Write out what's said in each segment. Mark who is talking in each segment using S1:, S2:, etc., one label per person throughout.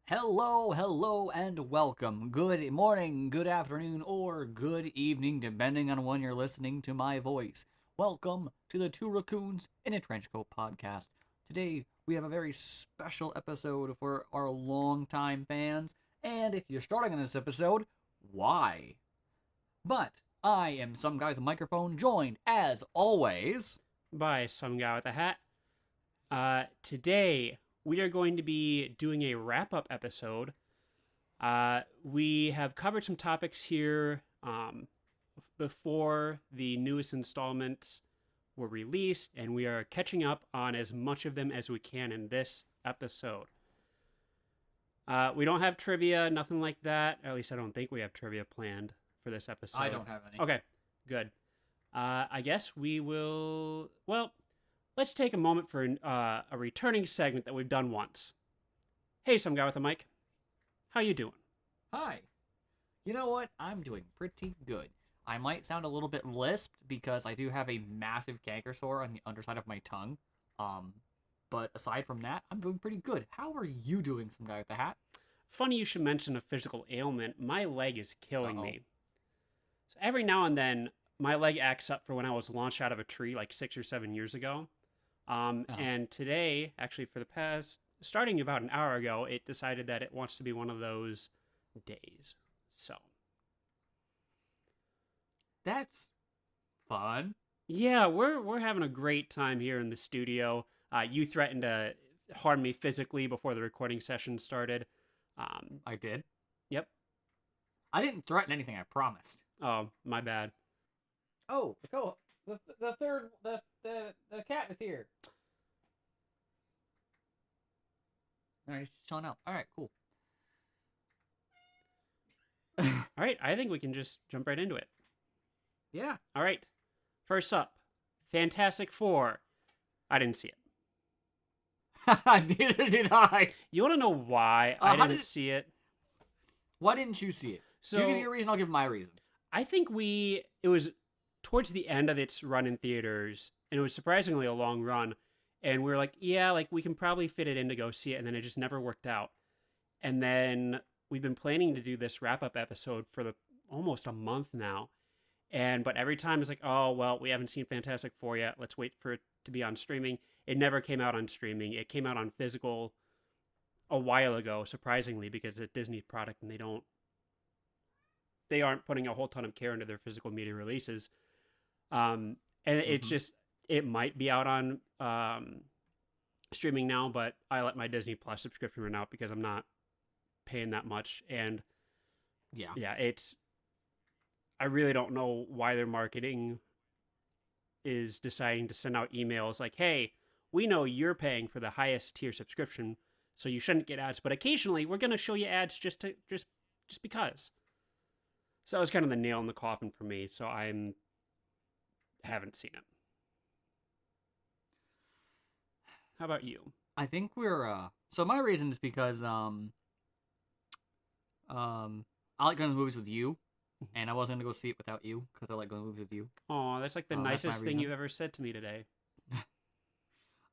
S1: Hello, and welcome. Good morning, good afternoon, or good evening, depending on when you're listening to my voice. Welcome to the Two Raccoons in a Trenchcoat podcast. Today, we have a very special episode for our longtime fans, and if you're starting on this episode, why? But I am some guy with a microphone, joined, as always,
S2: by some guy with a hat. Today, we are going to be doing a wrap up episode. We have covered some topics here before the newest installments were released, and we are catching up on as much of them as we can in this episode. We don't have trivia, nothing like that. At least I don't think we have trivia planned for this episode.
S1: I don't have any.
S2: Okay, good. I guess we will. Well, let's take a moment for a returning segment that we've done once. Hey, some guy with a mic. How you doing?
S1: Hi. You know what? I'm doing pretty good. I might sound a little bit lisped because I do have a massive canker sore on the underside of my tongue. But aside from that, I'm doing pretty good. How are you doing, some guy with a hat?
S2: Funny you should mention a physical ailment. My leg is killing me. So every now and then, my leg acts up for when I was launched out of a tree like 6 or 7 years ago. And today, actually for the past, starting about an hour ago, it decided that it wants to be one of those days. So.
S1: That's fun.
S2: Yeah, we're having a great time here in the studio. You threatened to harm me physically before the recording session started.
S1: I did.
S2: Yep.
S1: I didn't threaten anything, I promised.
S2: Oh, my bad.
S1: Oh, the cat is here. Alright, he's just chilling out. Alright, cool.
S2: All right, I think we can just jump right into it.
S1: Yeah.
S2: All right. First up, Fantastic Four. I didn't see it.
S1: Neither did I.
S2: You want to know why I didn't see it?
S1: Why didn't you see it?
S2: So
S1: you give your reason, I'll give my reason.
S2: I think it was towards the end of its run in theaters, and it was surprisingly a long run. And we were like, yeah, like we can probably fit it in to go see it, and then it just never worked out. And then we've been planning to do this wrap up episode for almost a month now. But every time it's like, oh, well, we haven't seen Fantastic Four yet. Let's wait for it to be on streaming. It never came out on streaming. It came out on physical a while ago, surprisingly, because it's a Disney product and they aren't putting a whole ton of care into their physical media releases. And it's just, it might be out on streaming now, but I let my Disney Plus subscription run out because I'm not paying that much. And yeah, I really don't know why their marketing is deciding to send out emails like, hey, we know you're paying for the highest tier subscription, so you shouldn't get ads, but occasionally we're going to show you ads just because. So that was kind of the nail in the coffin for me, so I haven't seen it. How about you?
S1: I think so my reason is because I like going to movies with you, and I wasn't going to go see it without you because I like going to movies with you.
S2: Oh, that's like the nicest thing you've ever said to me today.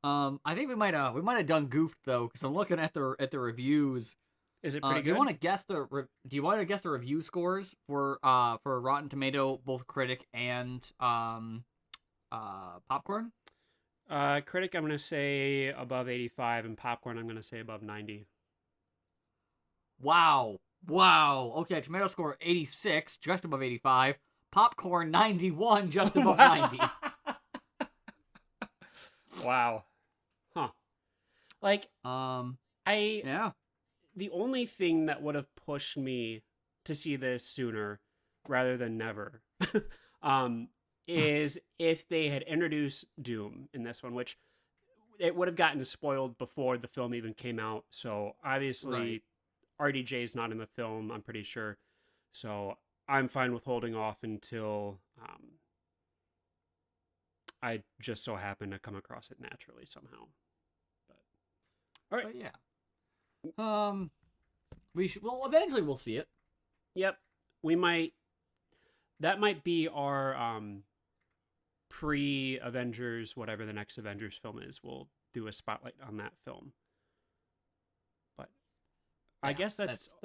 S1: I think we might have done goofed though, because I'm looking at the reviews.
S2: Is it pretty good?
S1: Do you want to guess the review scores for Rotten Tomato, both critic and popcorn?
S2: Critic, I'm gonna say above 85, and popcorn, I'm gonna say above 90.
S1: Wow. Okay, tomato score 86, just above 85. Popcorn 91, just above 90.
S2: Wow. Huh. Like,
S1: yeah.
S2: The only thing that would have pushed me to see this sooner rather than never is if they had introduced Doom in this one, which it would have gotten spoiled before the film even came out. So obviously RDJ is not in the film, I'm pretty sure. So I'm fine with holding off until I just so happen to come across it naturally somehow. But all right.
S1: But yeah. Well, eventually we'll see it.
S2: Yep. We might. That might be our pre-Avengers, whatever the next Avengers film is. We'll do a spotlight on that film. But I guess that's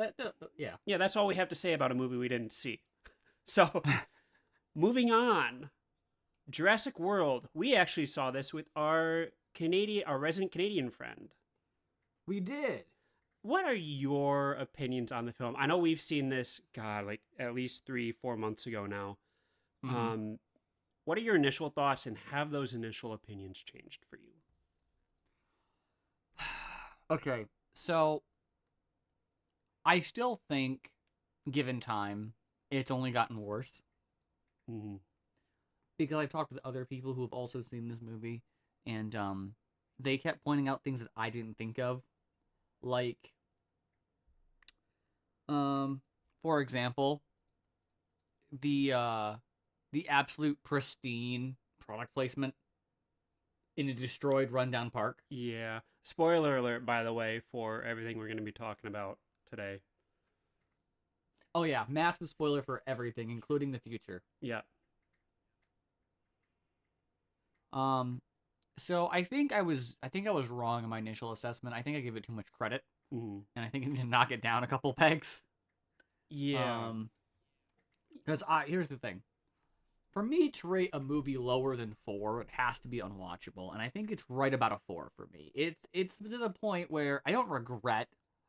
S1: yeah.
S2: yeah, that's all we have to say about a movie we didn't see. So, moving on, Jurassic World. We actually saw this with our resident Canadian friend.
S1: We did.
S2: What are your opinions on the film? I know we've seen this, God, like at least 3-4 months ago now.
S1: Mm-hmm.
S2: Um, what are your initial thoughts, and have those initial opinions changed for you?
S1: Okay, so I still think, given time, it's only gotten worse
S2: Mm-hmm.
S1: because I've talked with other people who have also seen this movie, and they kept pointing out things that I didn't think of, like um, for example, the uh, the absolute pristine product placement in a destroyed, rundown park.
S2: Yeah. Spoiler alert, by the way, for everything we're going to be talking about today.
S1: Oh yeah, massive spoiler for everything, including the future.
S2: Yeah.
S1: Um, so I think I was wrong in my initial assessment. I think I gave it too much credit,
S2: Mm-hmm.
S1: and I think I need to knock it down a couple pegs.
S2: Yeah.
S1: Um, because here's the thing: for me to rate a movie lower than 4, it has to be unwatchable, and I think it's right about a 4 for me. It's to the point where I don't regret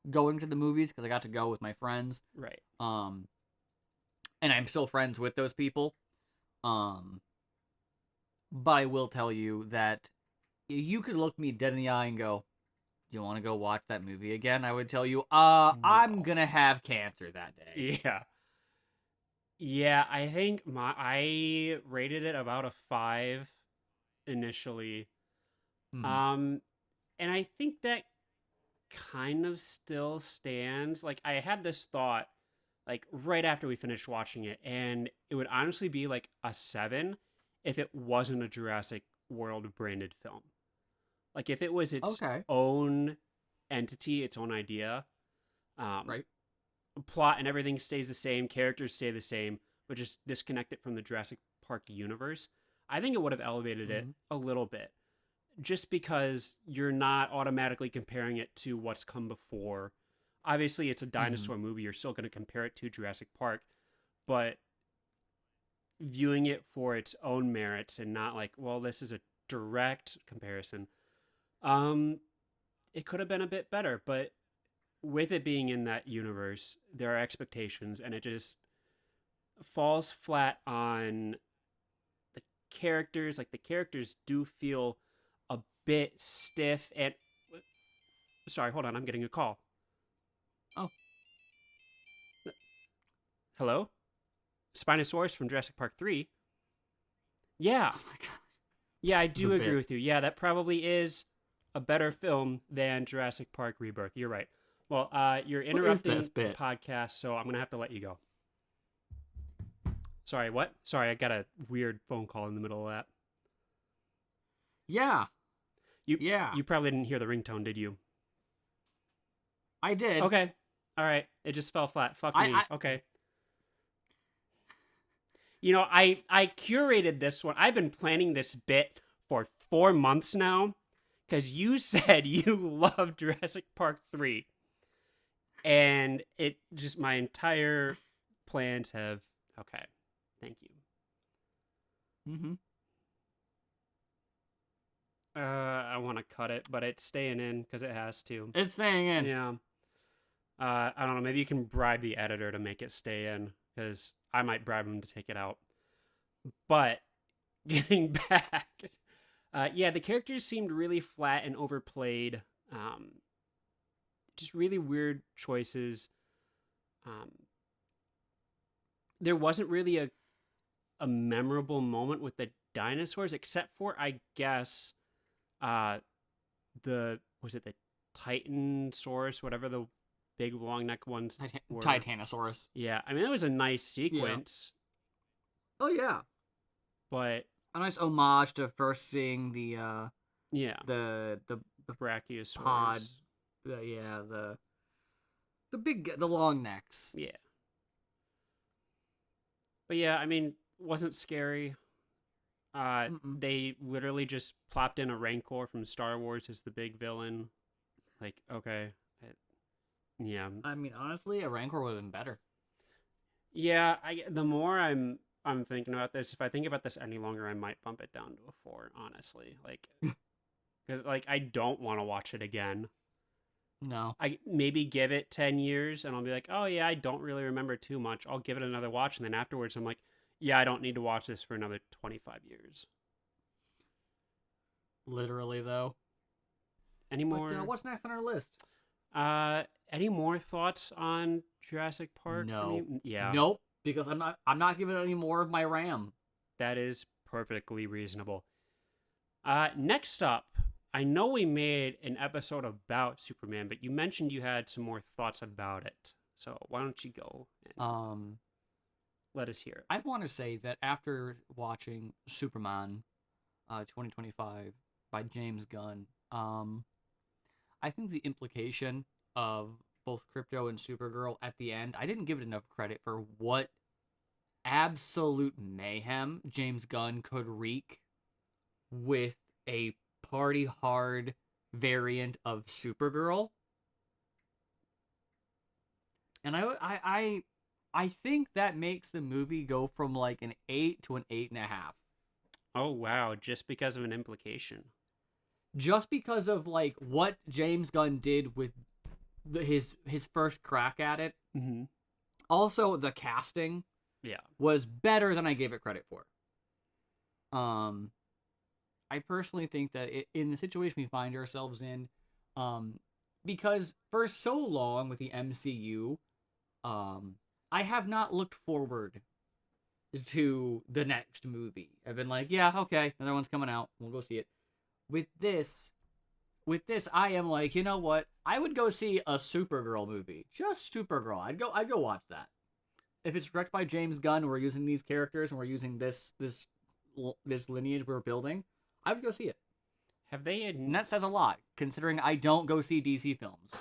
S1: going to the movies because I got to go with my friends.
S2: Right.
S1: Um, and I'm still friends with those people. Um, but I will tell you that you could look me dead in the eye and go, "Do you want to go watch that movie again?" I would tell you, I'm
S2: No.
S1: gonna have cancer that day."
S2: Yeah. Yeah, I think I rated it about a 5 initially.
S1: Hmm.
S2: Um and I think that kind of still stands. Like I had this thought like right after we finished watching it, and it would honestly be like a 7 if it wasn't a Jurassic World branded film. Like if it was its
S1: Okay.
S2: own entity, its own idea, um,
S1: Right.
S2: plot and everything stays the same, characters stay the same, but just disconnect it from the Jurassic Park universe, I think it would have elevated it
S1: Hmm.
S2: a little bit. Just because you're not automatically comparing it to what's come before. Obviously, it's a
S1: Hmm.
S2: dinosaur movie. You're still going to compare it to Jurassic Park, but viewing it for its own merits and not like, well, this is a direct comparison. Um, it could have been a bit better, but with it being in that universe, there are expectations, and it just falls flat on the characters. Like the characters do feel a bit stiff. And sorry, hold on, I'm getting a call.
S1: Oh.
S2: Hello, Spinosaurus from Jurassic Park 3. Yeah,
S1: Oh my god.
S2: yeah, I
S1: It's a
S2: do agree
S1: bit.
S2: with you. Yeah, that probably is a better film than Jurassic Park Rebirth. You're right. Well, you're
S1: What is this
S2: interrupting the
S1: bit?
S2: podcast, so I'm gonna have to let you go. Sorry, what? Sorry, I got a weird phone call in the middle of that.
S1: Yeah.
S2: You
S1: Yeah.
S2: you probably didn't hear the ringtone, did you?
S1: I did.
S2: Okay. All right. It just fell flat. Fuck
S1: I.
S2: me. Okay. You know, I curated this one. I've been planning this bit for 4 months now cuz you said you love Jurassic Park 3, and it just my entire plans have okay. Thank you.
S1: Mm-hmm.
S2: I want to cut it, but it's staying in cuz it has to.
S1: It's staying in.
S2: Yeah. I don't know. Maybe you can bribe the editor to make it stay in, because I might bribe him to take it out. But getting back, yeah, the characters seemed really flat and overplayed. Just really weird choices. Um, there wasn't really a memorable moment with the dinosaurs, except for I guess uh, the was it the Titanosaurus, whatever the big long neck ones were.
S1: Titanosaurus.
S2: Yeah, I mean that was a nice
S1: Yeah.
S2: sequence,
S1: Oh yeah.
S2: but
S1: A nice homage to first seeing
S2: yeah,
S1: the pod.
S2: Brachiosaurus.
S1: Yeah, the long necks.
S2: Yeah, but yeah, I mean, wasn't scary.
S1: Mm-mm.
S2: They literally just plopped in a Rancor from Star Wars as the big villain. Like, okay, Yeah.
S1: I mean, honestly, a Rancor would have been better.
S2: Yeah, the more I'm thinking about this, if I think about this any longer, I might bump it down to a 4, honestly. Like cuz like I don't want to watch it again.
S1: No.
S2: I maybe give it 10 years and I'll be like, "Oh yeah, I don't really remember too much. I'll give it another watch." And then afterwards I'm like, "Yeah, I don't need to watch this for another 25 years."
S1: Literally, though.
S2: Any
S1: But
S2: more
S1: what's next on our list?
S2: uh any more thoughts on Jurassic Park from
S1: No.
S2: you? Yeah,
S1: Nope. Because I'm not giving it any more of my RAM.
S2: that is perfectly reasonable. Next up, I know we made an episode about Superman, but you mentioned you had some more thoughts about it. So why don't you go and
S1: Um,
S2: let us hear it?
S1: I want to say that after watching Superman, 2025 by James Gunn, I think the implication of both Crypto and Supergirl at the end, I didn't give it enough credit for what absolute mayhem James Gunn could wreak with a party hard variant of Supergirl. And I think that makes the movie go from like an 8 to an 8.5.
S2: Oh wow, just because of an implication.
S1: Just because of like what James Gunn did with his first crack at it.
S2: Mm-hmm.
S1: Also, the casting
S2: Yeah.
S1: was better than I gave it credit for. Um, I personally think that in the situation we find ourselves in, um, because for so long with the MCU, I have not looked forward to the next movie. I've been like, yeah, okay, another one's coming out. We'll go see it. With this, I am like, you know what? I would go see a Supergirl movie. Just Supergirl. I'd go watch that. If it's directed by James Gunn, we're using these characters and we're using this lineage we're building, I would go see it.
S2: Have they
S1: And that says a lot, considering I don't go see DC films.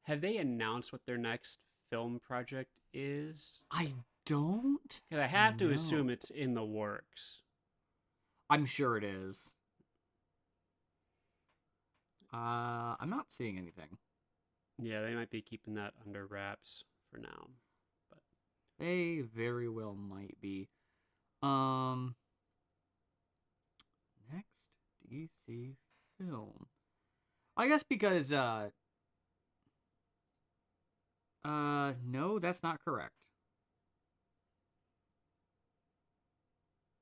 S2: have they announced what their next film project is?
S1: I don't
S2: Because I have to
S1: know.
S2: assume it's in the works.
S1: I'm sure it is. I'm not seeing anything.
S2: Yeah, they might be keeping that under wraps for now. But
S1: They very well might be. Um, next DC film. I guess because no, that's not correct.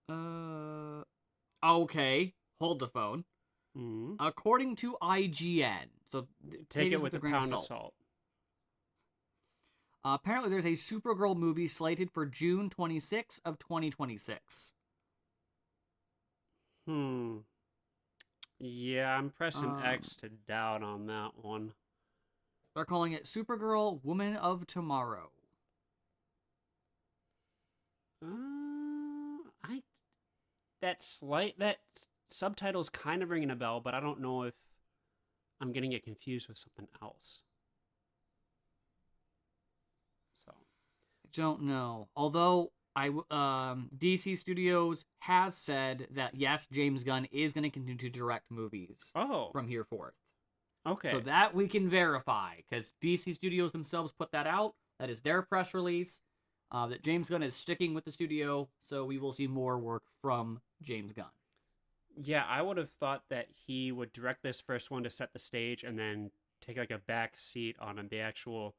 S1: Uh okay, hold the phone.
S2: mm-hmm.
S1: According to IGN, so
S2: Take it
S1: this
S2: with
S1: a
S2: a
S1: grain
S2: pound of salt.
S1: Apparently, there's a Supergirl movie slated for June 26th of 2026.
S2: Hmm. Yeah, I'm pressing
S1: Um,
S2: X to doubt on that one.
S1: they're calling it Supergirl Woman of Tomorrow.
S2: I that subtitle's kind of ringing a bell, but I don't know if I'm getting it confused with something else. So,
S1: Don't know. Although DC Studios has said that yes, James Gunn is going to continue to direct movies
S2: oh,
S1: from here forth. So
S2: okay.
S1: that we can verify because DC Studios themselves put that out. That is their press release. That James Gunn is sticking with the studio, so we will see more work from James Gunn.
S2: Yeah, I would have thought that he would direct this first one to set the stage and then take like a back seat on the actual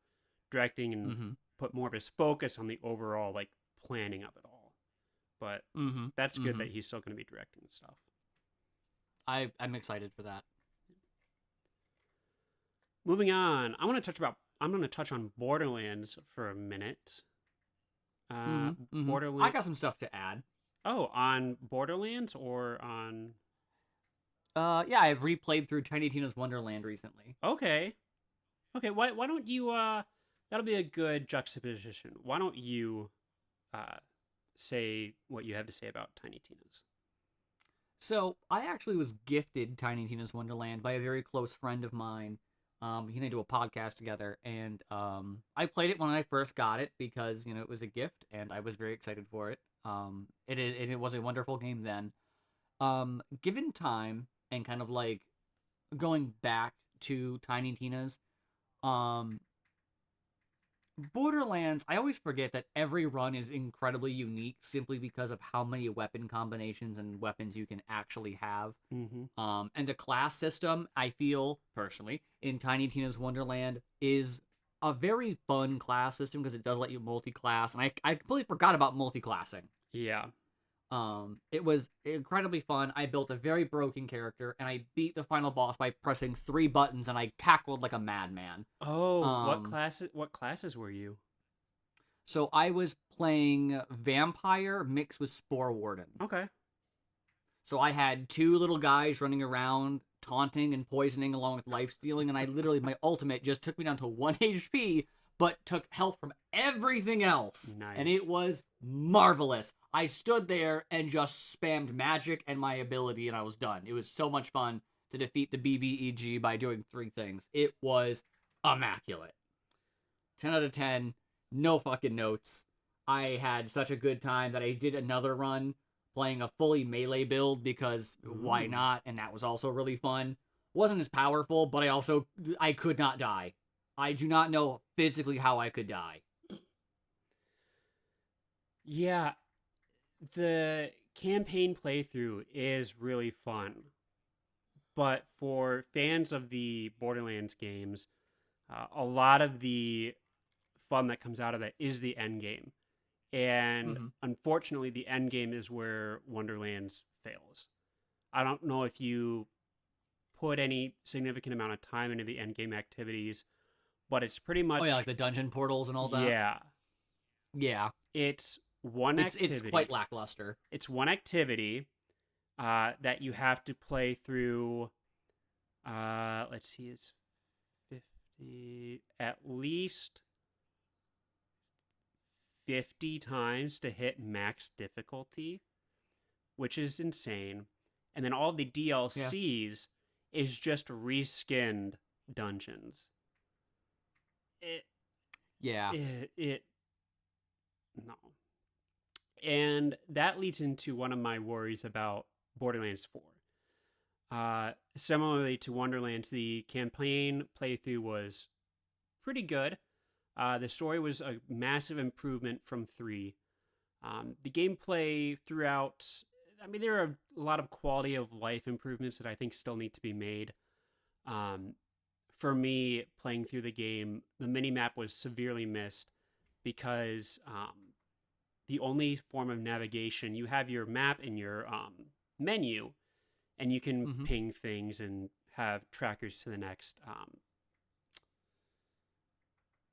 S2: directing and
S1: Mm-hmm.
S2: put more of his focus on the overall like planning of it all. But
S1: Mm-hmm.
S2: that's good
S1: Mm-hmm.
S2: that he's still going to be directing stuff.
S1: I'm excited for that.
S2: Moving on, I'm going to touch on Borderlands for a minute.
S1: Mm-hmm. Mm-hmm. I
S2: Borderland.
S1: got some stuff to add.
S2: Oh, on Borderlands or on?
S1: Yeah, I've replayed through Tiny Tina's Wonderland recently.
S2: Okay, okay. Why don't you? That'll be a good juxtaposition. Why don't you, uh, say what you have to say about Tiny Tina's?
S1: So I actually was gifted Tiny Tina's Wonderland by a very close friend of mine. He and I do a podcast together, and I played it when I first got it because it was a gift, and I was very excited for it. It was a wonderful game then. Given time and kind of like going back to Tiny Tina's, Um, Borderlands, I always forget that every run is incredibly unique simply because of how many weapon combinations and weapons you can actually have.
S2: Mm-hmm.
S1: And the class system, I feel personally, in Tiny Tina's Wonderland is a very fun class system because it does let you multi-class, and I completely forgot about multi-classing.
S2: Yeah.
S1: It was incredibly fun. I built a very broken character, and I beat the final boss by pressing 3 buttons, and I cackled like a madman.
S2: Oh,
S1: Um,
S2: what classes were you?
S1: so I was playing vampire mixed with spore warden.
S2: Okay.
S1: So I had two little guys running around taunting and poisoning along with life stealing, and I literally my ultimate just took me down to 1 HP, but took health from everything else. And
S2: Nice.
S1: it was marvelous. I stood there and just spammed magic and my ability, and I was done. It was so much fun to defeat the BBEG by doing 3 things. It was immaculate. 10 out of 10, no fucking notes. I had such a good time that I did another run playing a fully melee build because why
S2: Ooh.
S1: not? And that was also really fun. Wasn't as powerful, but I could not die. I do not know physically how I could die.
S2: Yeah, the campaign playthrough is really fun. But for fans of the Borderlands games, a lot of the fun that comes out of that is the end game. And
S1: Mm-hmm.
S2: unfortunately, the end game is where Wonderlands fails. I don't know if you put any significant amount of time into the end game activities, but it's pretty
S1: Oh yeah, like
S2: much,
S1: the dungeon portals and all that.
S2: yeah,
S1: Yeah,
S2: it's one
S1: it's quite
S2: activity.
S1: lackluster.
S2: It's one activity that you have to play through. Let's see, it's 50, at least 50 times to hit max difficulty, which is insane. And then all the
S1: Yeah,
S2: DLCs is just reskinned dungeons. It,
S1: yeah,
S2: it no. And that leads into one of my worries about Borderlands 4. Similarly to Wonderlands, the campaign playthrough was pretty good. The story was a massive improvement from 3. The gameplay throughout, I mean, there are a lot of quality of life improvements that I think still need to be made. Um, for me, playing through the game, the mini map was severely missed because the only form of navigation, you have your map in your menu, and you can
S1: mm-hmm.
S2: ping things and have trackers to the next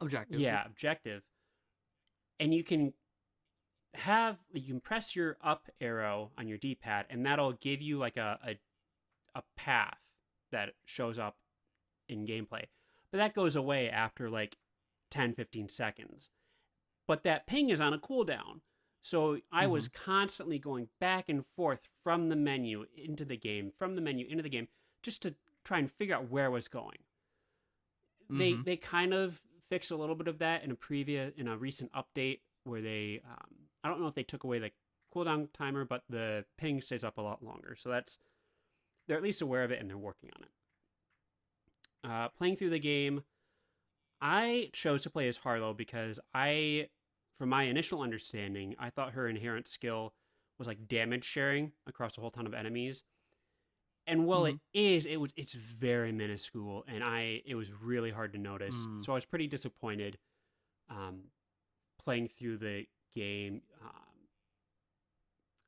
S1: Objective. Yep.
S2: objective, and you can press your up arrow on your d-pad, and that'll give you like a path that shows up in gameplay, but that goes away after like 10-15 seconds. But that ping is on a cooldown, so I
S1: Mm-hmm.
S2: was constantly going back and forth from the menu into the game, from the menu into the game, just to try and figure out where I was going.
S1: Mm-hmm.
S2: They kind of fixed a little bit of that in a recent update where they I don't know if they took away the cooldown timer, but the ping stays up a lot longer. So they're at least aware of it and they're working on it. Playing through the game, I chose to play as Harlow because from my initial understanding, I thought her inherent skill was like damage sharing across a whole ton of enemies. And while
S1: Mm-hmm.
S2: it's very minuscule, and it was really hard to notice.
S1: Mm.
S2: So I was pretty disappointed um, playing through the game.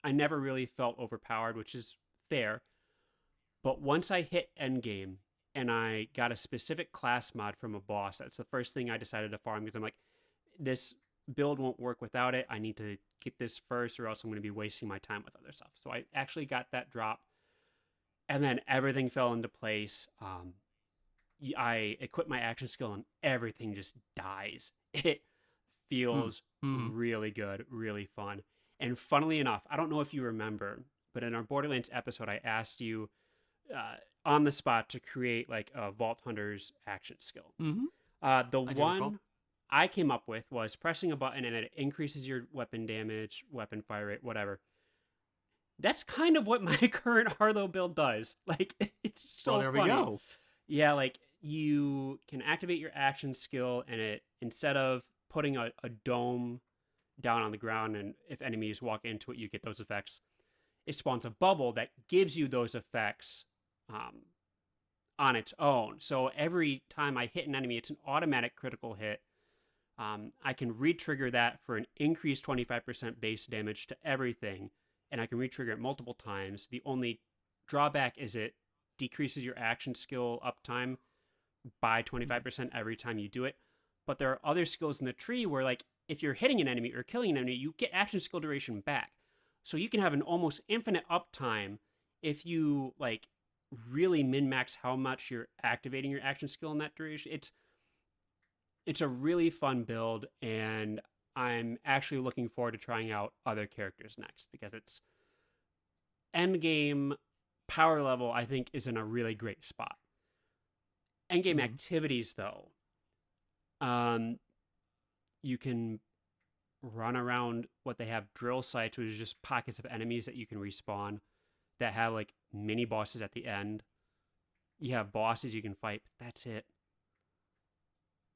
S2: I never really felt overpowered, which is fair. But once I hit endgame and I got a specific class mod from a boss, that's the first thing I decided to farm because I'm like, this build won't work without it. I need to get this first, or else I'm going to be wasting my time with other stuff. So I actually got that drop, and then everything fell into place. I equip my action skill, and everything just dies. It
S1: Mm.
S2: feels
S1: Mm.
S2: really good, really fun. And funnily enough, I don't know if you remember, but in our Borderlands episode, I asked you on the spot to create like a Vault Hunter's action skill.
S1: Mm-hmm.
S2: The
S1: I do recall.
S2: one I came up with was pressing a button and it increases your weapon damage, weapon fire rate, whatever. That's kind of what my current Harlow build does. Like, it's
S1: Well,
S2: so
S1: there we
S2: funny.
S1: go.
S2: Yeah, like you can activate your action skill, and it, instead of putting a dome down on the ground, and if enemies walk into it, you get those effects, it spawns a bubble that gives you those effects on its own. So every time I hit an enemy, it's an automatic critical hit. I can re-trigger that for an increased 25% base damage to everything, and I can re-trigger it multiple times. The only drawback is it decreases your action skill uptime by 25% every time you do it. But there are other skills in the tree where, like, if you're hitting an enemy or killing an enemy, you get action skill duration back. So you can have an almost infinite uptime if you, like, really min-max how much you're activating your action skill in that duration. It's a really fun build, and I'm actually looking forward to trying out other characters next, because it's endgame power level, I think, is in a really great spot. Endgame activities, though, you can run around what they have drill sites, which is just pockets of enemies that you can respawn that have, like, mini bosses at the end. You have bosses you can fight, but that's it.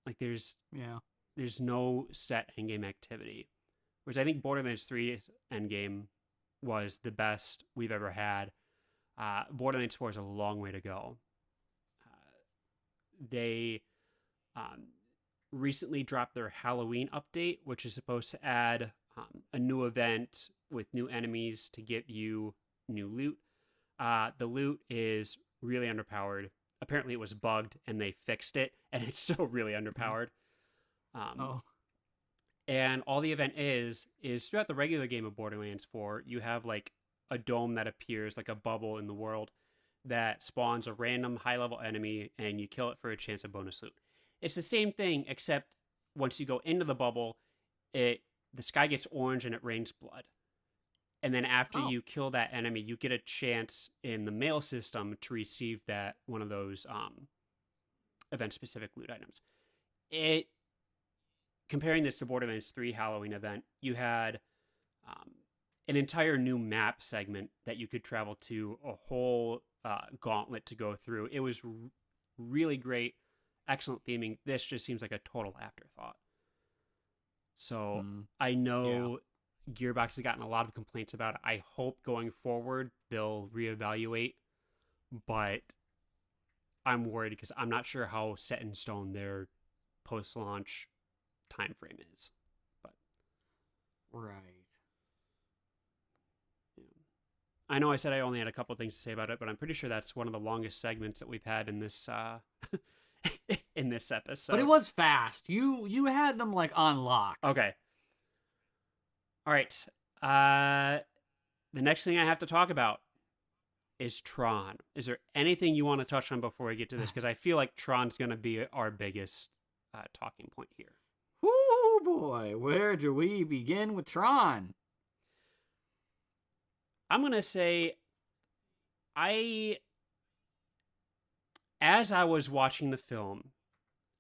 S2: Like, there's no set endgame activity, which I think Borderlands 3's endgame was the best we've ever had. Borderlands 4 is a long way to go. They recently dropped their Halloween update, which is supposed to add a new event with new enemies to give you new loot. The loot is really underpowered. Apparently it was bugged and they fixed it, and it's still really underpowered. And all the event is throughout the regular game of Borderlands 4, you have, like, a dome that appears, like a bubble in the world, that spawns a random high-level enemy, and you kill it for a chance of bonus loot. It's the same thing, except once you go into the bubble, the sky gets orange and it rains blood. And then after you kill that enemy, you get a chance in the mail system to receive that one of those event-specific loot items. Comparing this to Borderlands 3 Halloween event, you had an entire new map segment that you could travel to, a whole gauntlet to go through. It was really great, excellent theming. This just seems like a total afterthought. So I know Gearbox has gotten a lot of complaints about it. I hope going forward they'll reevaluate, but I'm worried because I'm not sure how set in stone their post-launch time frame is. But
S1: right.
S2: I know I said I only had a couple things to say about it, but I'm pretty sure that's one of the longest segments that we've had in this in this episode.
S1: But it was fast. You had them, like, on lock.
S2: Okay. All right. The next thing I have to talk about is Tron. Is there anything you want to touch on before we get to this? Because I feel like Tron's going to be our biggest talking point here.
S1: Oh boy, where do we begin with Tron?
S2: I'm going to say, as I was watching the film,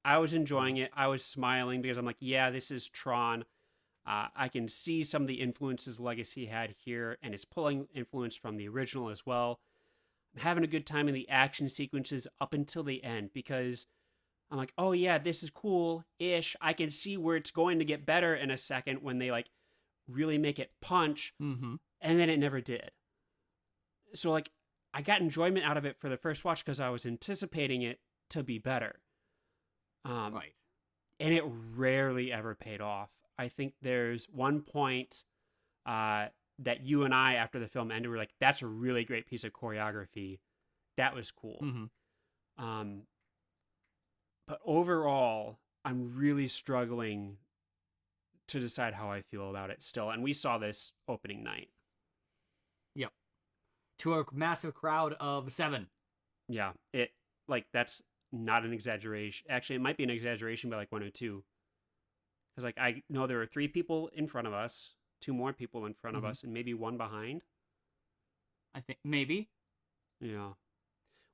S2: I was enjoying it. I was smiling because I'm like, yeah, this is Tron. I can see some of the influences Legacy had here, and it's pulling influence from the original as well. I'm having a good time in the action sequences up until the end, because I'm like, oh yeah, this is cool-ish. I can see where it's going to get better in a second when they, like, really make it punch.
S1: Mm-hmm.
S2: And then it never did. So, like, I got enjoyment out of it for the first watch because I was anticipating it to be better.
S1: Right.
S2: And it rarely ever paid off. I think there's one point that you and I, after the film ended, were like, that's a really great piece of choreography. That was cool.
S1: Mm-hmm.
S2: But overall, I'm really struggling to decide how I feel about it still. And we saw this opening night.
S1: Yep. To a massive crowd of 7.
S2: Yeah. That's not an exaggeration. Actually, it might be an exaggeration by like 1 or 2. Because, like, I know there were 3 people in front of us, 2 more people in front of us, and maybe 1 behind.
S1: I think maybe.
S2: Yeah.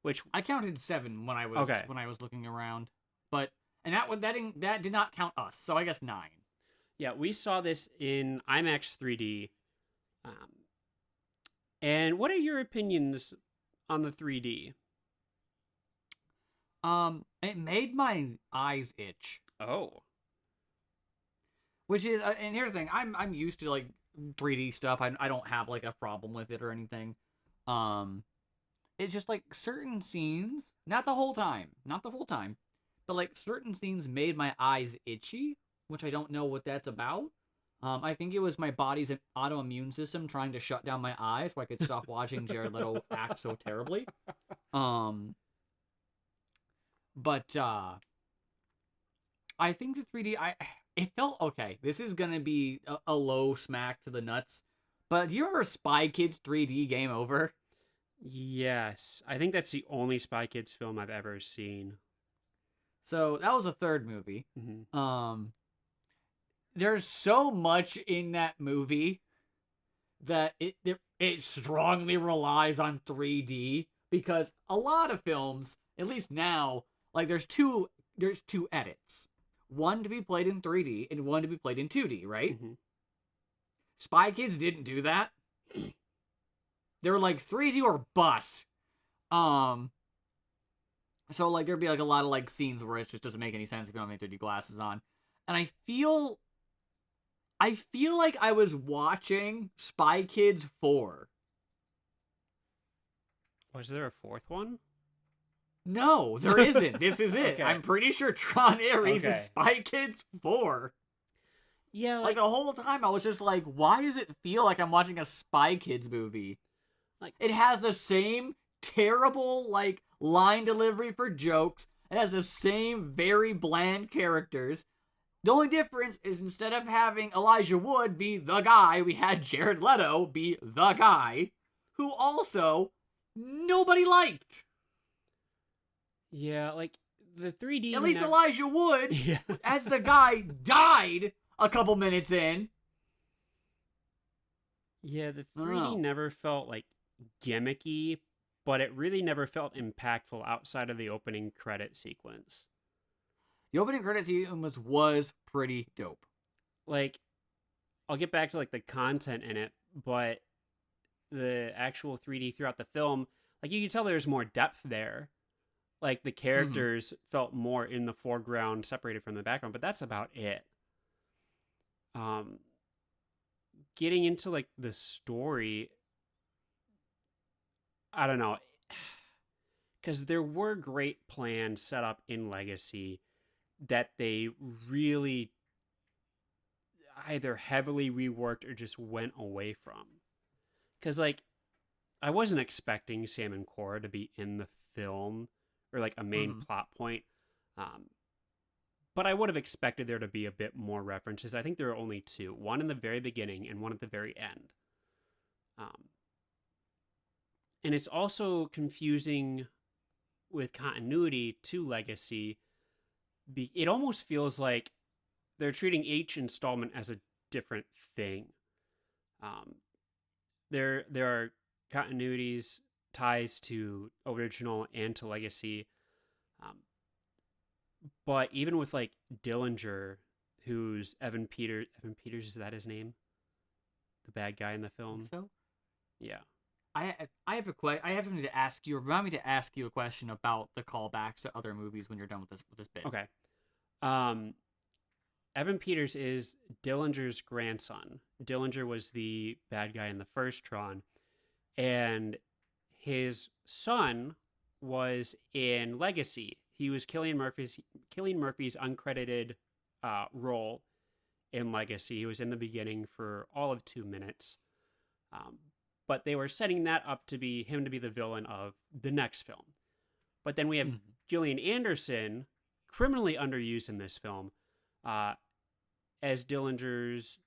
S2: Which
S1: I counted 7 when I was looking around, but that did not count us. So I guess 9.
S2: Yeah, we saw this in IMAX 3D. And what are your opinions on the 3D?
S1: It made my eyes itch,
S2: Oh.
S1: which is, and here's the thing, I'm used to like 3D stuff. I don't have like a problem with it or anything. Um, it's just like certain scenes, not the whole time, but like certain scenes made my eyes itchy, which I don't know what that's about. I think it was my body's autoimmune system trying to shut down my eyes so I could stop watching Jared Leto act so terribly. Um, but I think the 3D, it felt okay. This is gonna be a low smack to the nuts. But do you remember Spy Kids 3D Game Over?
S2: Yes. I think that's the only Spy Kids film I've ever seen.
S1: So that was a third movie.
S2: Mm-hmm.
S1: There's so much in that movie that it strongly relies on 3D because a lot of films, at least now, like there's two edits. One to be played in 3D and one to be played in 2D, right?
S2: Mm-hmm.
S1: Spy Kids didn't do that. They were like 3D or bust. Um so like there'd be like a lot of like scenes where it just doesn't make any sense if you don't have any 3D glasses on. And I feel like I was watching Spy Kids 4.
S2: Was there a fourth one?
S1: No, there isn't. This is it.
S2: Okay.
S1: I'm pretty sure Tron Ares
S2: Okay.
S1: is Spy Kids 4.
S2: Yeah,
S1: Like the whole time I was just like, why does it feel like I'm watching a Spy Kids movie?
S2: Like-
S1: it has the same terrible like line delivery for jokes. It has the same very bland characters. The only difference is instead of having Elijah Wood be the guy, we had Jared Leto be the guy, who also nobody liked.
S2: yeah, like the 3D.
S1: At least Elijah Wood,
S2: Yeah.
S1: as the guy, died a couple minutes in.
S2: Yeah, the
S1: I don't
S2: 3D
S1: know.
S2: never felt like gimmicky, but it really never felt impactful outside of the opening credit sequence.
S1: The opening credits sequence was pretty dope.
S2: Like, I'll get back to like the content in it, but the actual 3D throughout the film, like you can tell there's more depth there. Like the characters felt more in the foreground, separated from the background, but that's about it. Um, Getting into like the story, I don't know, because there were great plans set up in Legacy that they really either heavily reworked or just went away from. Because like I wasn't expecting Sam and Cora to be in the film or like a main plot point. But I would have expected there to be a bit more references. I think there are only two, one in the very beginning and one at the very end. And it's also confusing with continuity to Legacy. It almost feels like they're treating each installment as a different thing. There are continuities, ties to original and to Legacy. But even with like Dillinger, who's Evan Peters, is that his name? The bad guy in the film.
S1: So
S2: Yeah.
S1: I have a question. I have something to ask you. Remind me to ask you a question about the callbacks to other movies when you're done with this bit.
S2: Okay. Evan Peters is Dillinger's grandson. Dillinger was the bad guy in the first Tron, and his son was in Legacy. He was Cillian Murphy's uncredited role in Legacy. He was in the beginning for all of 2 minutes, but they were setting that up to be him to be the villain of the next film. But then we have Gillian Anderson, criminally underused in this film, as Dillinger's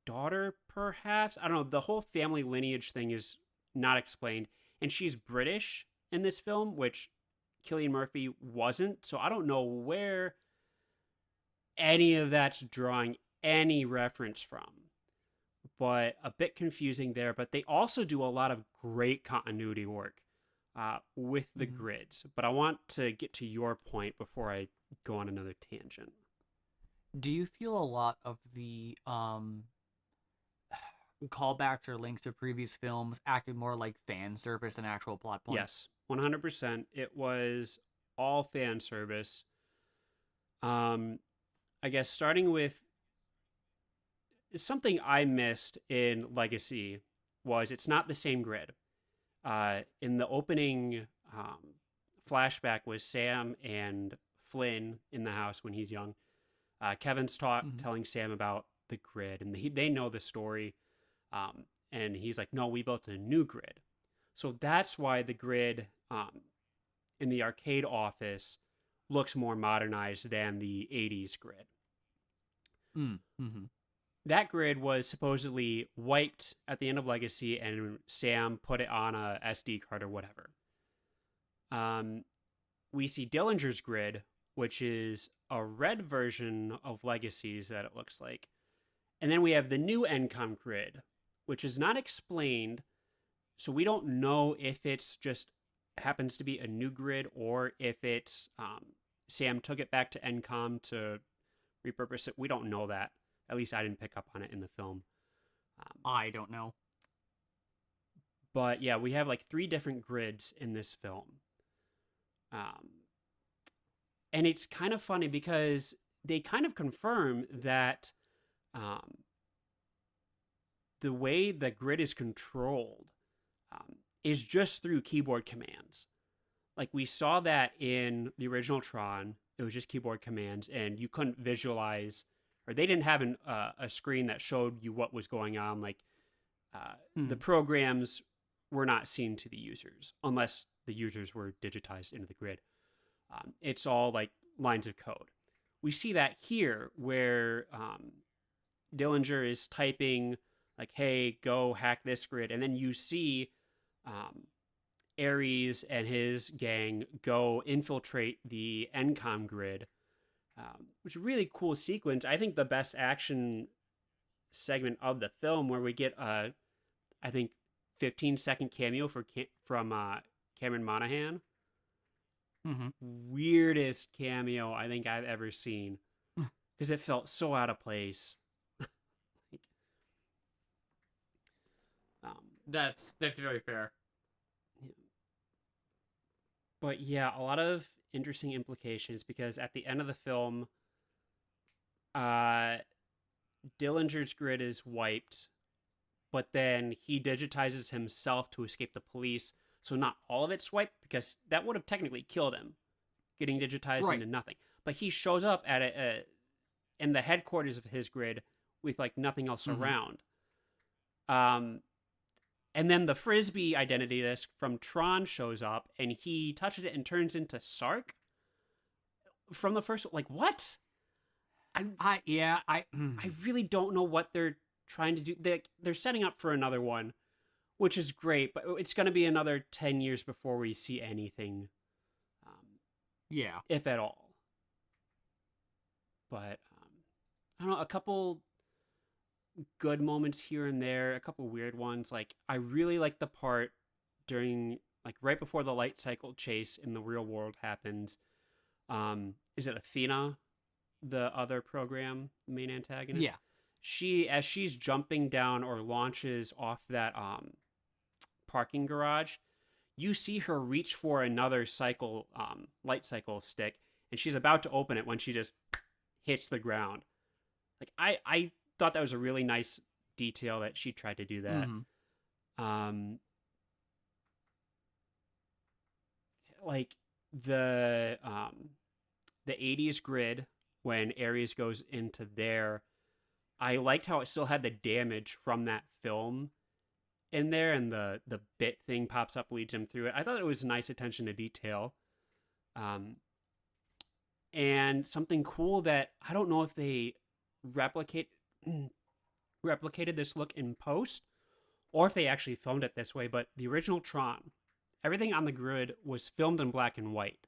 S2: daughter, perhaps. I don't know. The whole family lineage thing is not explained, and she's British in this film, which Cillian Murphy wasn't. So I don't know where any of that's drawing any reference from. But a bit confusing there. But they also do a lot of great continuity work with the grids. But I want to get to your point before I go on another tangent.
S1: Do you feel a lot of the callbacks or links to previous films acted more like fan service than actual plot points?
S2: Yes, 100%. It was all fan service. I guess starting with something I missed in Legacy was it's not the same grid. In the opening flashback was Sam and Flynn in the house when he's young. Kevin's telling Sam about the grid, and they know the story. And he's like, no, we built a new grid. So that's why the grid in the arcade office looks more modernized than the 80s grid.
S1: Mm-hmm.
S2: That grid was supposedly wiped at the end of Legacy, and Sam put it on a SD card or whatever. We see Dillinger's grid, which is a red version of Legacy's that it looks like. And then we have the new NCOM grid, which is not explained. So we don't know if it's just happens to be a new grid or if it's Sam took it back to NCOM to repurpose it. We don't know that. At least I didn't pick up on it in the film.
S1: I don't know.
S2: But yeah, we have like 3 different grids in this film. And it's kind of funny because they kind of confirm that the way the grid is controlled is just through keyboard commands. Like we saw that in the original Tron, it was just keyboard commands, and you couldn't visualize, or they didn't have a screen that showed you what was going on. Like the programs were not seen to the users unless the users were digitized into the grid. It's all like lines of code. We see that here where Dillinger is typing like, hey, go hack this grid. And then you see Ares and his gang go infiltrate the NCOM grid, which is a really cool sequence. I think the best action segment of the film where we get I think 15-second cameo from Cameron Monaghan.
S1: Mm-hmm.
S2: Weirdest cameo I think I've ever seen because it felt so out of place.
S1: That's very fair.
S2: But yeah, a lot of interesting implications because at the end of the film, Dillinger's grid is wiped, but then he digitizes himself to escape the police. So not all of it's wiped because that would have technically killed him, getting digitized into nothing. But he shows up at in the headquarters of his grid with like nothing else around. And then the Frisbee identity disc from Tron shows up, and he touches it and turns into Sark from the first. Like what? I really don't know what they're trying to do. They're setting up for another one, which is great, but it's going to be another 10 years before we see anything. If at all. But I don't know, a couple good moments here and there, a couple weird ones. Like I really like the part during like right before the light cycle chase in the real world happens. Is it Athena, the other program, main antagonist?
S1: Yeah.
S2: As she's jumping down or launches off that parking garage, you see her reach for another cycle light cycle stick, and she's about to open it when she just hits the ground. Like I thought that was a really nice detail that she tried to do that. Like the 80s grid when Ares goes into there, I liked how it still had the damage from that film in there, and the bit thing pops up, leads him through it. I thought it was nice attention to detail. And something cool that I don't know if they replicated this look in post or if they actually filmed it this way, but the original Tron, everything on the grid was filmed in black and white.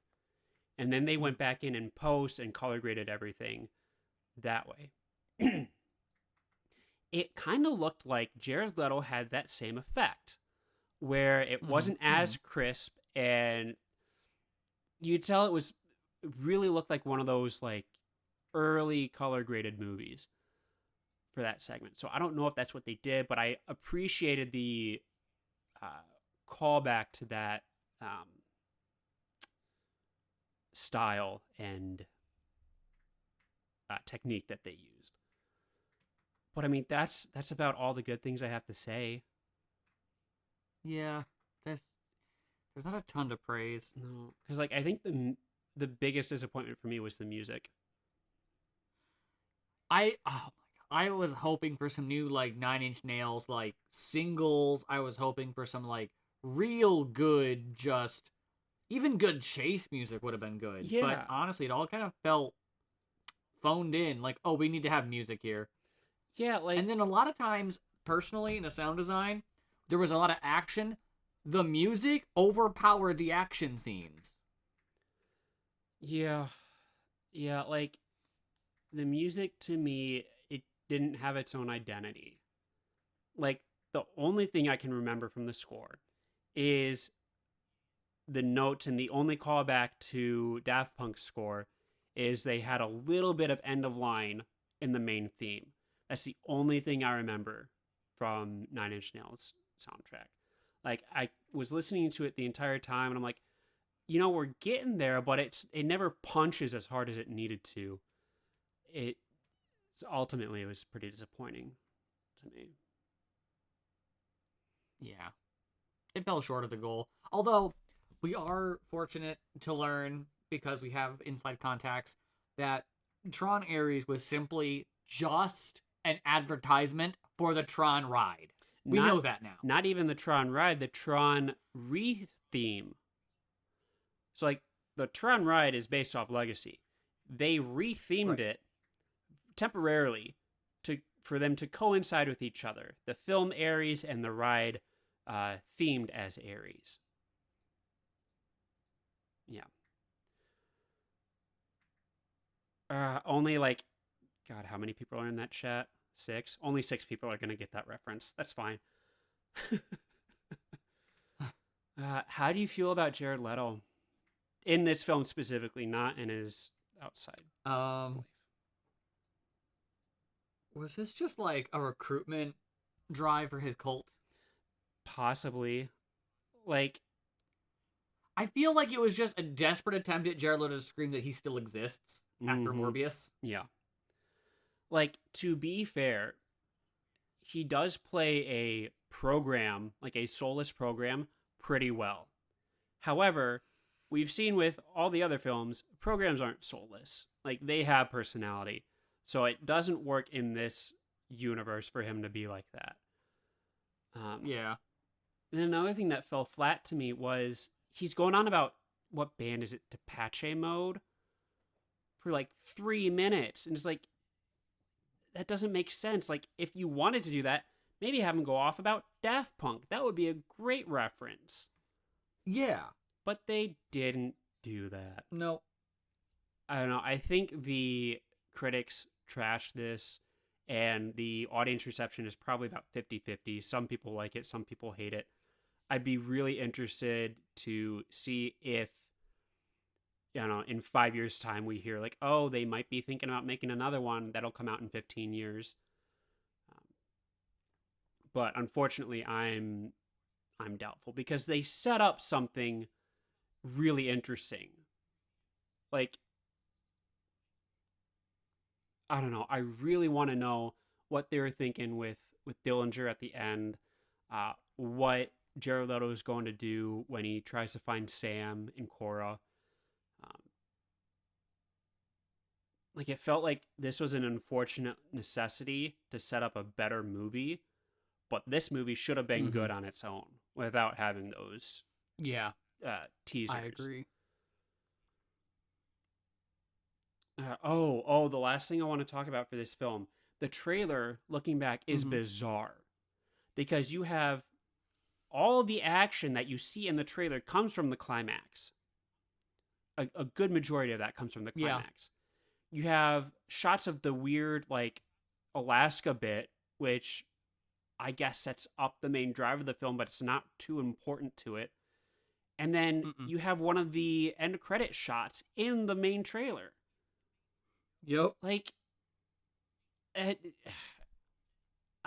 S2: And then they went back in post and color graded everything that way. It kind of looked like Jared Leto had that same effect, where it wasn't as crisp, and you'd tell it really looked like one of those like early color graded movies for that segment. So I don't know if that's what they did, but I appreciated the callback to that style and technique that they used. But I mean, that's about all the good things I have to say.
S1: Yeah, there's not a ton to praise.
S2: No, because like I think the biggest disappointment for me was the music.
S1: I was hoping for some new like Nine Inch Nails like singles. I was hoping for some like real good, just even good chase music would have been good. But
S2: Yeah,
S1: honestly, it all kind of felt phoned in. Like, oh, we need to have music here.
S2: yeah, like
S1: And then a lot of times, personally, in the sound design, there was a lot of action. The music overpowered the action scenes.
S2: yeah, yeah, like the music to me, it didn't have its own identity. Like the only thing I can remember from the score is the notes, and the only callback to Daft Punk's score is they had a little bit of end of line in the main theme. That's the only thing I remember from Nine Inch Nails soundtrack. Like I was listening to it the entire time, and I'm like, we're getting there, but it never punches as hard as it needed to. It ultimately it was pretty disappointing to me.
S1: Yeah, it fell short of the goal. Although we are fortunate to learn because we have inside contacts that Tron Ares was simply just an advertisement for the Tron ride. We
S2: Not
S1: know that now.
S2: not even the Tron ride, the Tron re-theme. So like the Tron ride is based off Legacy. They rethemed
S1: Right.
S2: it temporarily for them to coincide with each other. The film Ares and the ride themed as Ares. Yeah. Only like, God, how many people are in that chat? 6? Only 6 people are going to get that reference. That's fine. How do you feel about Jared Leto? In this film specifically, not in his outside life.
S1: Was this just like a recruitment drive for his cult?
S2: Possibly. Like,
S1: I feel like it was just a desperate attempt at Jared Leto to scream that he still exists after
S2: mm-hmm.
S1: Morbius.
S2: Yeah. Like, to be fair, he does play a program, like a soulless program, pretty well. However, we've seen with all the other films, programs aren't soulless. Like, they have personality. So it doesn't work in this universe for him to be like that.
S1: Yeah.
S2: And another thing that fell flat to me was he's going on about what band is it, Depeche Mode, for like 3 minutes. And it's like, that doesn't make sense. Like, if you wanted to do that, maybe have him go off about Daft Punk. That would be a great reference.
S1: Yeah.
S2: But they didn't do that.
S1: No.
S2: I don't know. I think the critics trashed this, and the audience reception is probably about 50-50. Some people like it, some people hate it. I'd be really interested to see if, in 5 years' time we hear like, oh, they might be thinking about making another one that'll come out in 15 years. But unfortunately, I'm doubtful because they set up something really interesting. Like, I don't know. I really want to know what they were thinking with Dillinger at the end. What Jared Leto is going to do when he tries to find Sam and Cora. Like, it felt like this was an unfortunate necessity to set up a better movie, but this movie should have been good on its own without having those teasers.
S1: I agree.
S2: The last thing I want to talk about for this film, the trailer, looking back, is bizarre because you have all the action that you see in the trailer comes from the climax. A good majority of that comes from the climax. You have shots of the weird, like, Alaska bit, which I guess sets up the main drive of the film, but it's not too important to it. And then you have one of the end credit shots in the main trailer.
S1: Yep.
S2: Like, I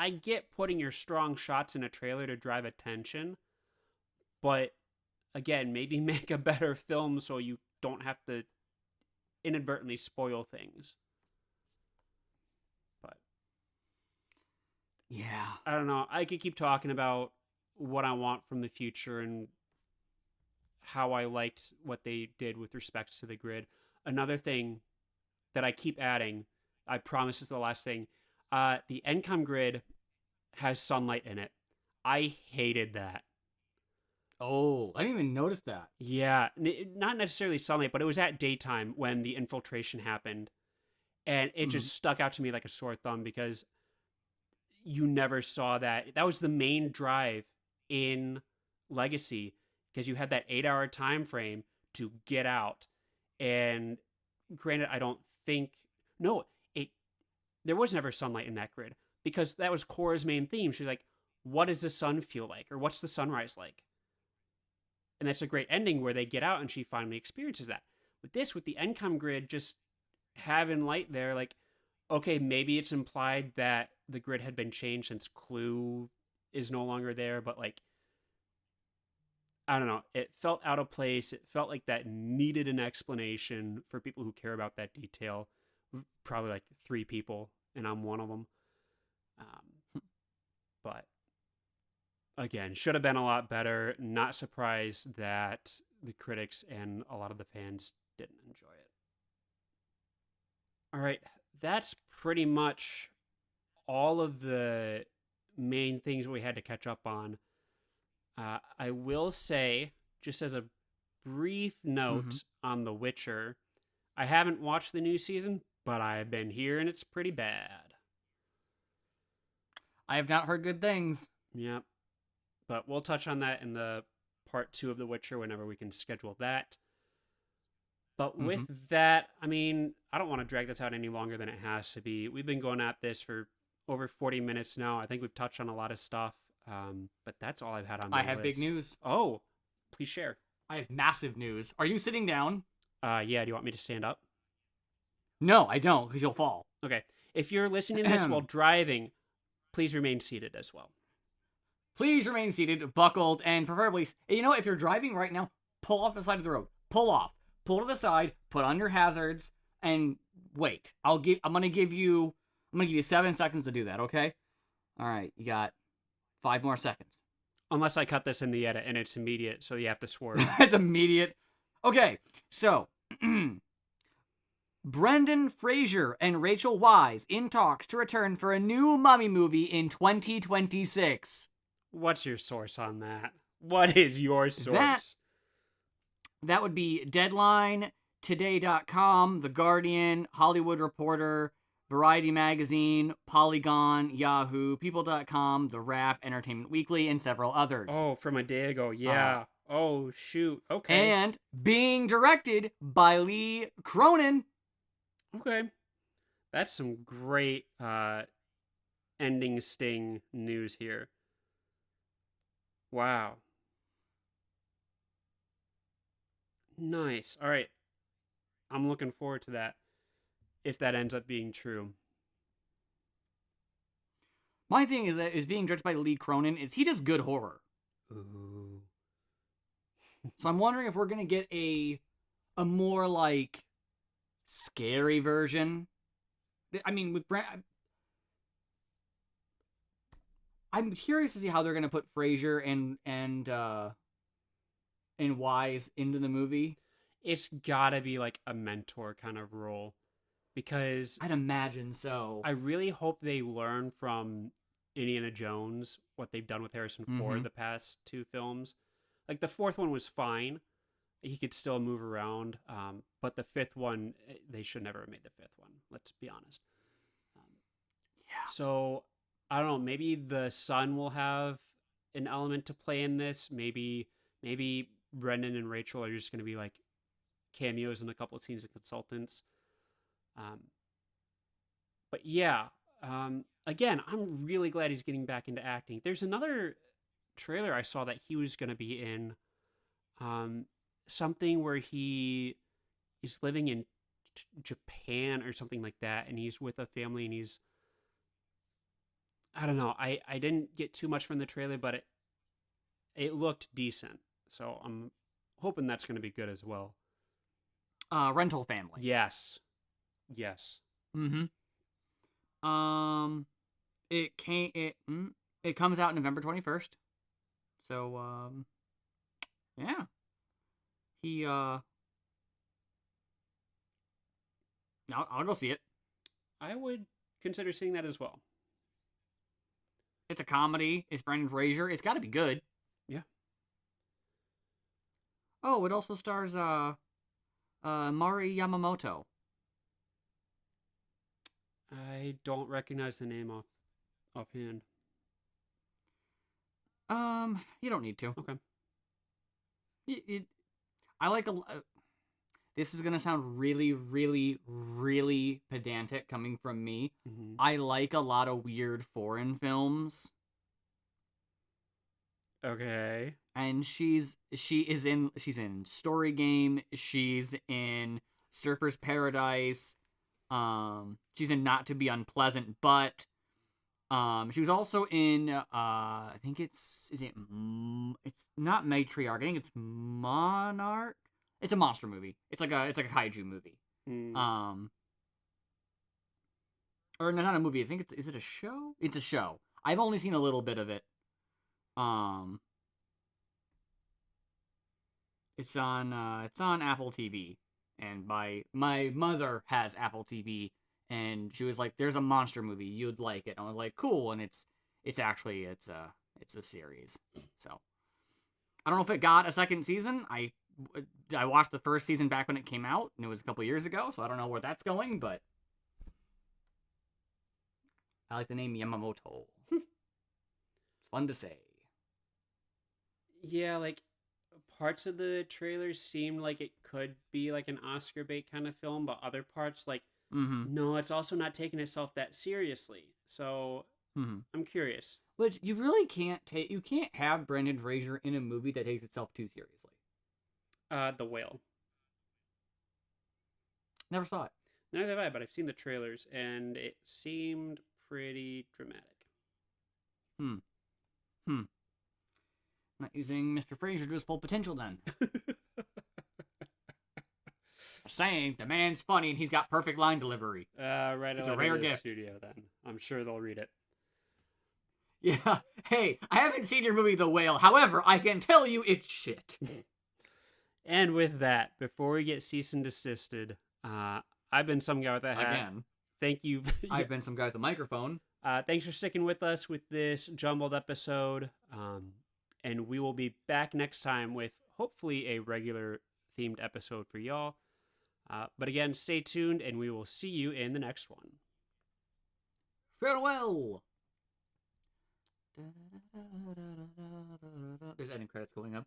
S2: get putting your strong shots in a trailer to drive attention, but again, maybe make a better film so you don't have to inadvertently spoil things. But
S1: Yeah.
S2: I don't know. I could keep talking about what I want from the future and how I liked what they did with respect to the grid. Another thing that I keep adding, I promise is the last thing. The Encom grid has sunlight in it. I hated that.
S1: Oh, I didn't even notice that.
S2: Yeah, not necessarily sunlight, but it was at daytime when the infiltration happened, and it
S1: Mhm.
S2: just stuck out to me like a sore thumb because you never saw that. That was the main drive in Legacy because you had that 8 hour time frame to get out. And granted, I don't think no, it there was never sunlight in that grid because that was Cora's main theme. She's like, "What does the sun feel like, or what's the sunrise like?" And that's a great ending where they get out and she finally experiences that. With this, with the Encom grid just having light there, like, okay, maybe it's implied that the grid had been changed since Clue is no longer there, but like, I don't know. It felt out of place. It felt like that needed an explanation for people who care about that detail. Probably like 3 people, and I'm one of them. But again, should have been a lot better. Not surprised that the critics and a lot of the fans didn't enjoy it. All right, that's pretty much all of the main things we had to catch up on. I will say, just as a brief
S1: Mhm.
S2: note on The Witcher, I haven't watched the new season, but I've been hearing it's pretty bad.
S1: I have not heard good things.
S2: Yep. But we'll touch on that in the part 2 of The Witcher whenever we can schedule that. But with
S1: Mhm.
S2: that, I mean, I don't want to drag this out any longer than it has to be. We've been going at this for over 40 minutes now. I think we've touched on a lot of stuff. But that's all I've had on
S1: I
S2: my
S1: have big
S2: list.
S1: news.
S2: Oh, please share.
S1: I have massive news. Are you sitting down?
S2: Yeah, do you want me to stand up?
S1: No, I don't, because you'll fall.
S2: Okay. If you're listening to this while driving, please remain seated as well.
S1: Please remain seated, buckled, and preferably, you know, if you're driving right now, pull off the side of the road. Pull off. Pull to the side. Put on your hazards, and wait. I'm gonna give you 7 seconds to do that. Okay. All right. You got 5 more seconds.
S2: Unless I cut this in the edit and it's immediate, so you have to swerve.
S1: It's immediate. Okay. So. Brendan Fraser and Rachel Weisz in talks to return for a new Mummy movie in 2026.
S2: What's your source on that? What is your source?
S1: That would be Deadline, Today.com, The Guardian, Hollywood Reporter, Variety Magazine, Polygon, Yahoo, People.com, The Wrap, Entertainment Weekly, and several others.
S2: Oh, from a day ago. Yeah. Oh, shoot. Okay.
S1: And being directed by Lee Cronin.
S2: Okay. That's some great ending sting news here. Wow. Nice. All right. I'm looking forward to that if that ends up being true.
S1: My thing is being directed by Lee Cronin is he does good horror.
S2: Ooh.
S1: So I'm wondering if we're gonna get a more like scary version. I mean, with I'm curious to see how they're gonna put Fraser and Wise into the movie.
S2: It's gotta be like a mentor kind of role because
S1: I'd imagine so.
S2: I really hope they learn from Indiana Jones what they've done with Harrison Ford the past 2 films. Like the fourth one was fine; he could still move around. But the fifth one, they should never have made the fifth one. Let's be honest.
S1: Yeah.
S2: So I don't know. Maybe the son will have an element to play in this. Maybe Brendan and Rachel are just going to be like cameos in a couple of scenes of consultants. But yeah, again, I'm really glad he's getting back into acting. There's another trailer I saw that he was going to be in, something where he is living in Japan or something like that, and he's with a family, and he's, I don't know. I didn't get too much from the trailer, but it looked decent. So I'm hoping that's going to be good as well.
S1: Rental Family.
S2: Yes.
S1: Mm-hmm. It comes out November 21st. So yeah. I'll go see it.
S2: I would consider seeing that as well.
S1: It's a comedy. It's Brendan Fraser. It's got to be good.
S2: Yeah.
S1: Oh, it also stars Mari Yamamoto.
S2: I don't recognize the name offhand.
S1: You don't need to.
S2: Okay.
S1: I like this is gonna sound really, really, really pedantic coming from me.
S2: Mm-hmm.
S1: I like a lot of weird foreign films.
S2: Okay.
S1: And she's in Story Game. She's in Surfer's Paradise. She's in Not to Be Unpleasant, but she was also in I think it's not Matriarch. I think it's Monarch. It's a monster movie. It's like a kaiju movie.
S2: Mm.
S1: Or no, not a movie. I think is it a show? It's a show. I've only seen a little bit of it. It's on Apple TV, and my mother has Apple TV, and she was like, "There's a monster movie, you'd like it." And I was like, "Cool," and it's a series. So I don't know if it got a second season. I watched the first season back when it came out, and it was a couple years ago, so I don't know where that's going, but I like the name Yamamoto. It's fun to say.
S2: Yeah, like parts of the trailers seemed like it could be like an Oscar bait kind of film, but other parts like no, it's also not taking itself that seriously. So I'm curious.
S1: But you really can't have Brendan Fraser in a movie that takes itself too seriously.
S2: The Whale.
S1: Never saw it.
S2: Neither have I, but I've seen the trailers and it seemed pretty dramatic.
S1: Not using Mr. Fraser to his full potential then. Saying the man's funny and he's got perfect line delivery.
S2: Right.
S1: It's a rare gift.
S2: Studio then. I'm sure they'll read it.
S1: Yeah. Hey, I haven't seen your movie The Whale. However, I can tell you it's shit.
S2: And with that, before we get cease and desisted, I've been some guy with a hat.
S1: Again.
S2: Thank you.
S1: I've been some guy with a microphone.
S2: Thanks for sticking with us with this jumbled episode. And we will be back next time with hopefully a regular themed episode for y'all. But again, stay tuned and we will see you in the next one.
S1: Farewell. There's ending credits going up.